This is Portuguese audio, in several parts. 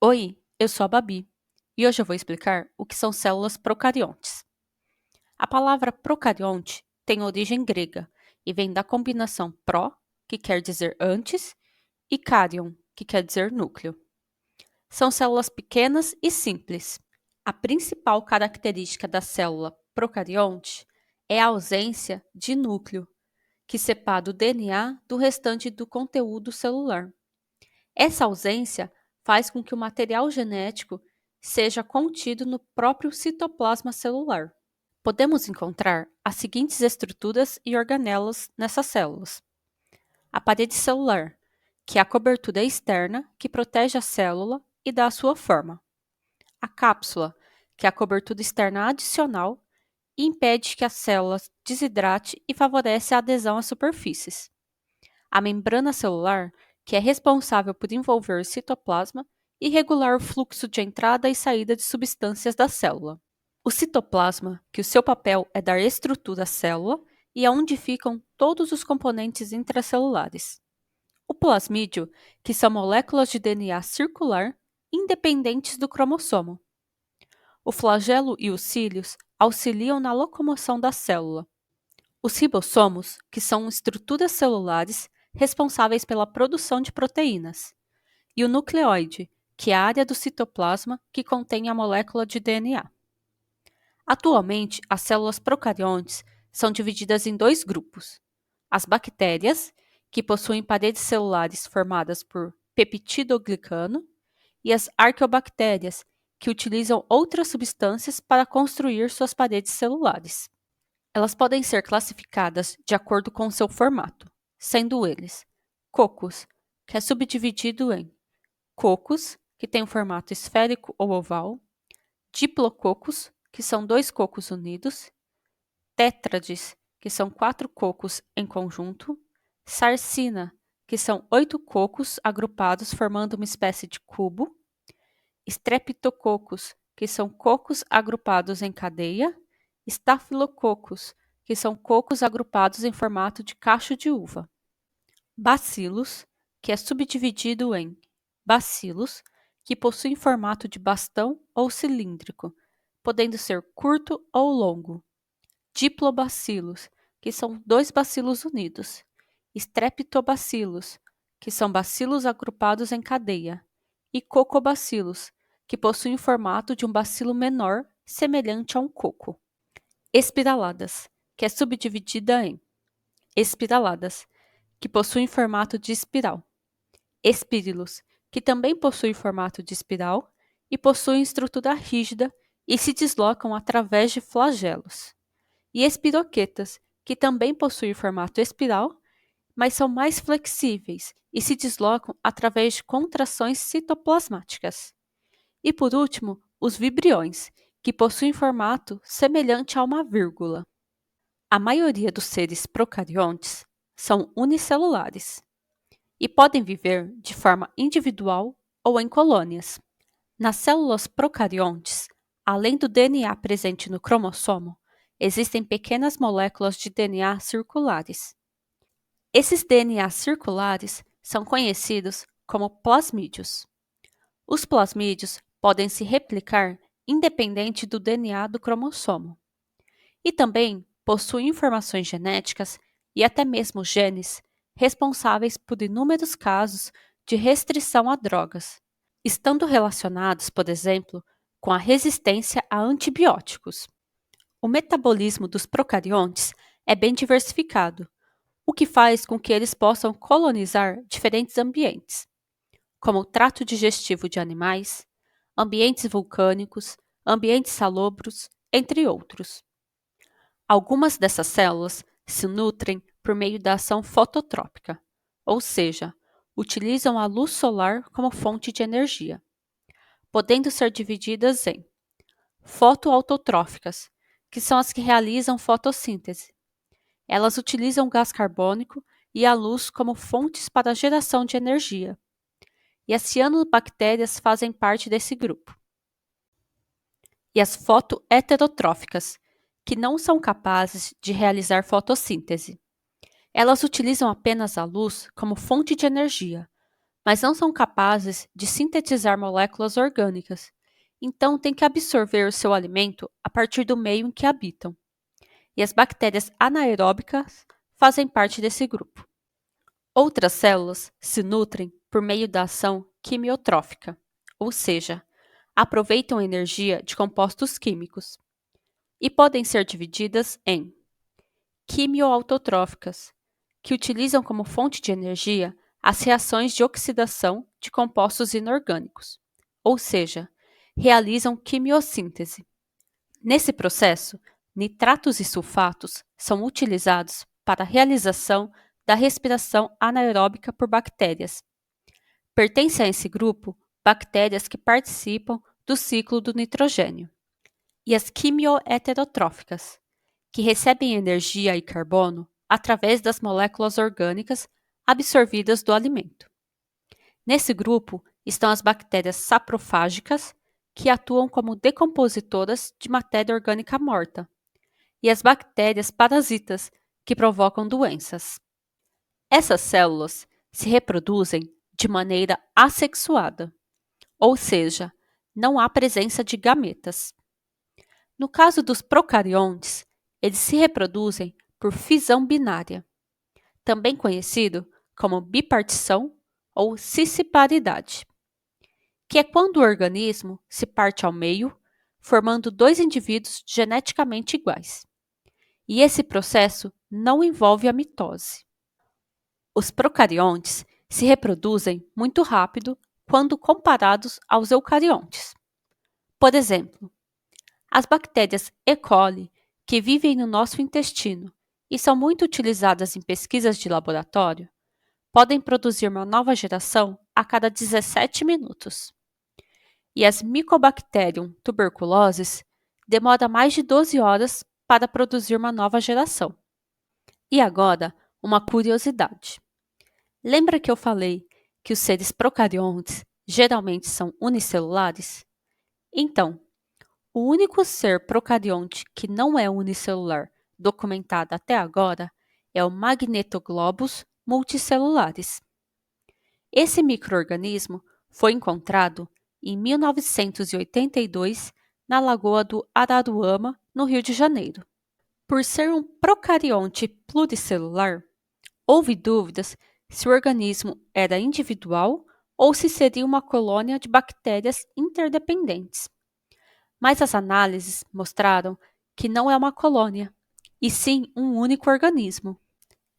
Oi, eu sou a Babi e hoje eu vou explicar o que são células procariontes. A palavra procarionte tem origem grega e vem da combinação pró, que quer dizer antes, e carion, que quer dizer núcleo. São células pequenas e simples. A principal característica da célula procarionte é a ausência de núcleo, que separa o DNA do restante do conteúdo celular. Essa ausência faz com que o material genético seja contido no próprio citoplasma celular. Podemos encontrar as seguintes estruturas e organelas nessas células: a parede celular, que é a cobertura externa que protege a célula e dá a sua forma; a cápsula, que é a cobertura externa adicional e impede que a célula desidrate e favorece a adesão às superfícies; a membrana celular, que é responsável por envolver o citoplasma e regular o fluxo de entrada e saída de substâncias da célula; o citoplasma, que o seu papel é dar estrutura à célula e é onde ficam todos os componentes intracelulares; o plasmídio, que são moléculas de DNA circular independentes do cromossomo; o flagelo e os cílios auxiliam na locomoção da célula; os ribossomos, que são estruturas celulares responsáveis pela produção de proteínas; e o nucleoide, que é a área do citoplasma que contém a molécula de DNA. Atualmente, as células procariontes são divididas em dois grupos: as bactérias, que possuem paredes celulares formadas por peptidoglicano, e as arqueobactérias, que utilizam outras substâncias para construir suas paredes celulares. Elas podem ser classificadas de acordo com seu formato, sendo eles cocos, que é subdividido em cocos, que tem um formato esférico ou oval; diplococos, que são dois cocos unidos; tétrades, que são 4 cocos em conjunto; sarcina, que são 8 cocos agrupados formando uma espécie de cubo; streptococos, que são cocos agrupados em cadeia; stafilococos, que são cocos agrupados em formato de cacho de uva; bacilos, que é subdividido em bacilos, que possuem formato de bastão ou cilíndrico, podendo ser curto ou longo; diplobacilos, que são 2 bacilos unidos; streptobacilos, que são bacilos agrupados em cadeia; e cocobacilos, que possuem o formato de um bacilo menor, semelhante a um coco. Espiraladas, que é subdividida em espiraladas, que possuem formato de espiral; espírilos, que também possuem formato de espiral e possuem estrutura rígida e se deslocam através de flagelos; e espiroquetas, que também possuem formato espiral, mas são mais flexíveis e se deslocam através de contrações citoplasmáticas. E por último, os vibriões, que possuem formato semelhante a uma vírgula. A maioria dos seres procariontes são unicelulares e podem viver de forma individual ou em colônias. Nas células procariontes, além do DNA presente no cromossomo, existem pequenas moléculas de DNA circulares. Esses DNA circulares são conhecidos como plasmídios. Os plasmídios podem se replicar independente do DNA do cromossomo e também possuem informações genéticas e até mesmo genes responsáveis por inúmeros casos de restrição a drogas, estando relacionados, por exemplo, com a resistência a antibióticos. O metabolismo dos procariontes é bem diversificado, o que faz com que eles possam colonizar diferentes ambientes, como o trato digestivo de animais, ambientes vulcânicos, ambientes salobros, entre outros. Algumas dessas células se nutrem por meio da ação fototrópica, ou seja, utilizam a luz solar como fonte de energia, podendo ser divididas em fotoautotróficas, que são as que realizam fotossíntese. Elas utilizam o gás carbônico e a luz como fontes para a geração de energia, e as cianobactérias fazem parte desse grupo. E as fotoheterotróficas, que não são capazes de realizar fotossíntese. Elas utilizam apenas a luz como fonte de energia, mas não são capazes de sintetizar moléculas orgânicas, então têm que absorver o seu alimento a partir do meio em que habitam. E as bactérias anaeróbicas fazem parte desse grupo. Outras células se nutrem por meio da ação quimiotrófica, ou seja, aproveitam a energia de compostos químicos, e podem ser divididas em quimioautotróficas, que utilizam como fonte de energia as reações de oxidação de compostos inorgânicos, ou seja, realizam quimiossíntese. Nesse processo, nitratos e sulfatos são utilizados para a realização da respiração anaeróbica por bactérias. Pertencem a esse grupo bactérias que participam do ciclo do nitrogênio. E as quimioheterotróficas, que recebem energia e carbono através das moléculas orgânicas absorvidas do alimento. Nesse grupo estão as bactérias saprofágicas, que atuam como decompositoras de matéria orgânica morta, e as bactérias parasitas, que provocam doenças. Essas células se reproduzem de maneira assexuada, ou seja, não há presença de gametas. No caso dos procariontes, eles se reproduzem por fissão binária, também conhecido como bipartição ou cisparidade, que é quando o organismo se parte ao meio, formando dois indivíduos geneticamente iguais. E esse processo não envolve a mitose. Os procariontes se reproduzem muito rápido quando comparados aos eucariontes. Por exemplo, as bactérias E. coli, que vivem no nosso intestino e são muito utilizadas em pesquisas de laboratório, podem produzir uma nova geração a cada 17 minutos. E as Mycobacterium tuberculosis demora mais de 12 horas para produzir uma nova geração. E agora, uma curiosidade. Lembra que eu falei que os seres procariontes geralmente são unicelulares? Então, o único ser procarionte que não é unicelular documentado até agora é o Magnetoglobus multicelulares. Esse micro-organismo foi encontrado em 1982 na Lagoa do Araruama, no Rio de Janeiro. Por ser um procarionte pluricelular, houve dúvidas se o organismo era individual ou se seria uma colônia de bactérias interdependentes. Mas as análises mostraram que não é uma colônia, e sim um único organismo.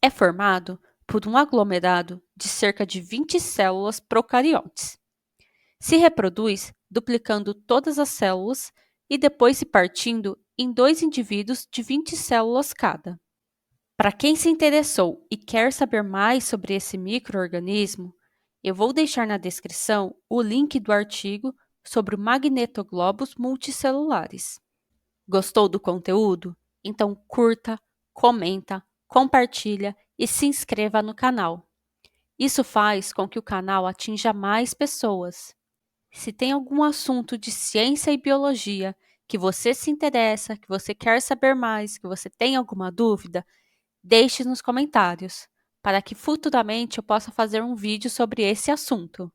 É formado por um aglomerado de cerca de 20 células procariontes. Se reproduz duplicando todas as células e depois se partindo em dois indivíduos de 20 células cada. Para quem se interessou e quer saber mais sobre esse micro-organismo, eu vou deixar na descrição o link do artigo sobre o magnetoglobos multicelulares. Gostou do conteúdo? Então curta, comenta, compartilha e se inscreva no canal. Isso faz com que o canal atinja mais pessoas. Se tem algum assunto de ciência e biologia que você se interessa, que você quer saber mais, que você tem alguma dúvida, deixe nos comentários, para que futuramente eu possa fazer um vídeo sobre esse assunto.